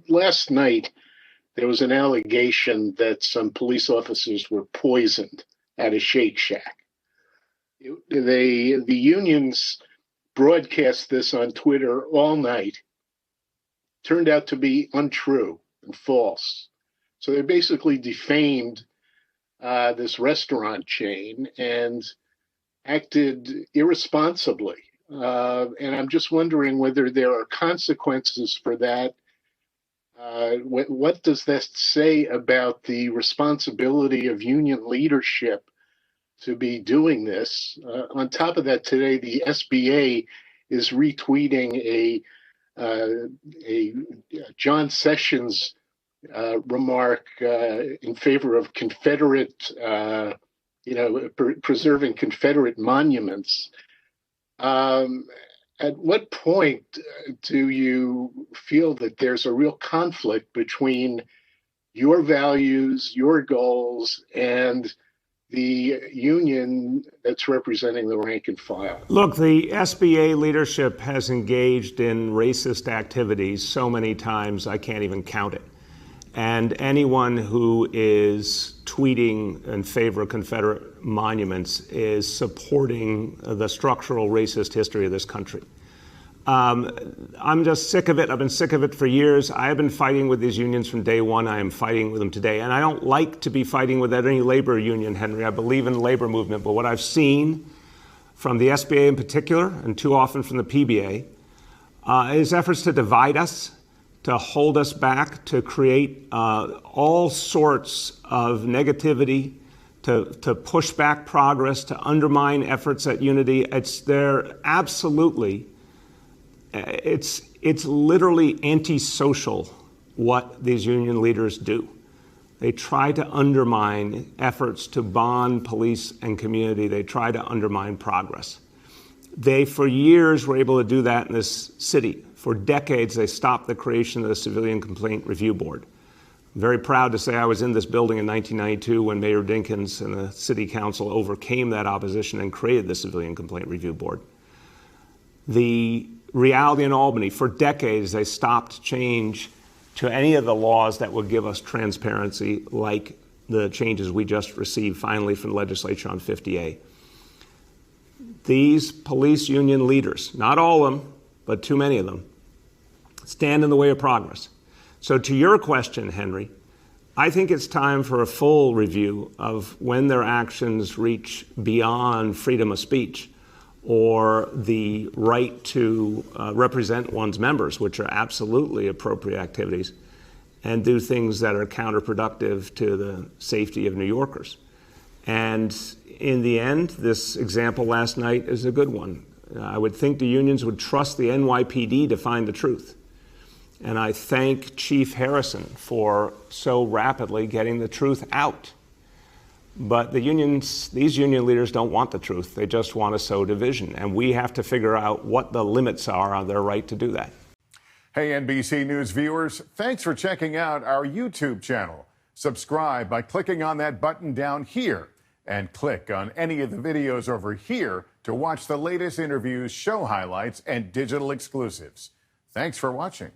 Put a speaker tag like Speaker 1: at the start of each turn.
Speaker 1: Last night, there was an allegation that some police officers were poisoned at a Shake Shack. The unions broadcast this on Twitter all night. Turned out to be untrue and false. So they basically defamed this restaurant chain and acted irresponsibly. And I'm just wondering whether there are consequences for that. What does that say about the responsibility of union leadership to be doing this? On top of that, today, the SBA is retweeting a John Sessions remark in favor of Confederate, preserving Confederate monuments. At what point do you feel that there's a real conflict between your values, your goals, and the union that's representing the rank and file?
Speaker 2: Look, the SBA leadership has engaged in racist activities so many times I can't even count it. And anyone who is tweeting in favor of Confederate monuments is supporting the structural racist history of this country. I'm just sick of it. I've been sick of it for years. I have been fighting with these unions from day one. I am fighting with them today. And I don't like to be fighting with any labor union, Henry. I believe in the labor movement. But what I've seen from the SBA in particular, and too often from the PBA, is efforts to divide us, to hold us back, to create all sorts of negativity, to push back progress, to undermine efforts at unity. It's literally antisocial what these union leaders do. They try to undermine efforts to bond police and community. They try to undermine progress. They, for years, were able to do that in this city. For decades, they stopped the creation of the Civilian Complaint Review Board. I'm very proud to say I was in this building in 1992 when Mayor Dinkins and the City Council overcame that opposition and created the Civilian Complaint Review Board. The reality in Albany, for decades, they stopped change to any of the laws that would give us transparency, like the changes we just received finally from the legislature on 50A. These police union leaders, not all of them, but too many of them, stand in the way of progress. So to your question, Henry, I think it's time for a full review of when their actions reach beyond freedom of speech or the right to represent one's members, which are absolutely appropriate activities, and do things that are counterproductive to the safety of New Yorkers. And in the end, this example last night is a good one. I would think the unions would trust the NYPD to find the truth. And I thank Chief Harrison for so rapidly getting the truth out. But these union leaders don't want the truth. They just want to sow division. And we have to figure out what the limits are on their right to do that.
Speaker 3: Hey, NBC News viewers, thanks for checking out our YouTube channel. Subscribe by clicking on that button down here and click on any of the videos over here to watch the latest interviews, show highlights, and digital exclusives. Thanks for watching.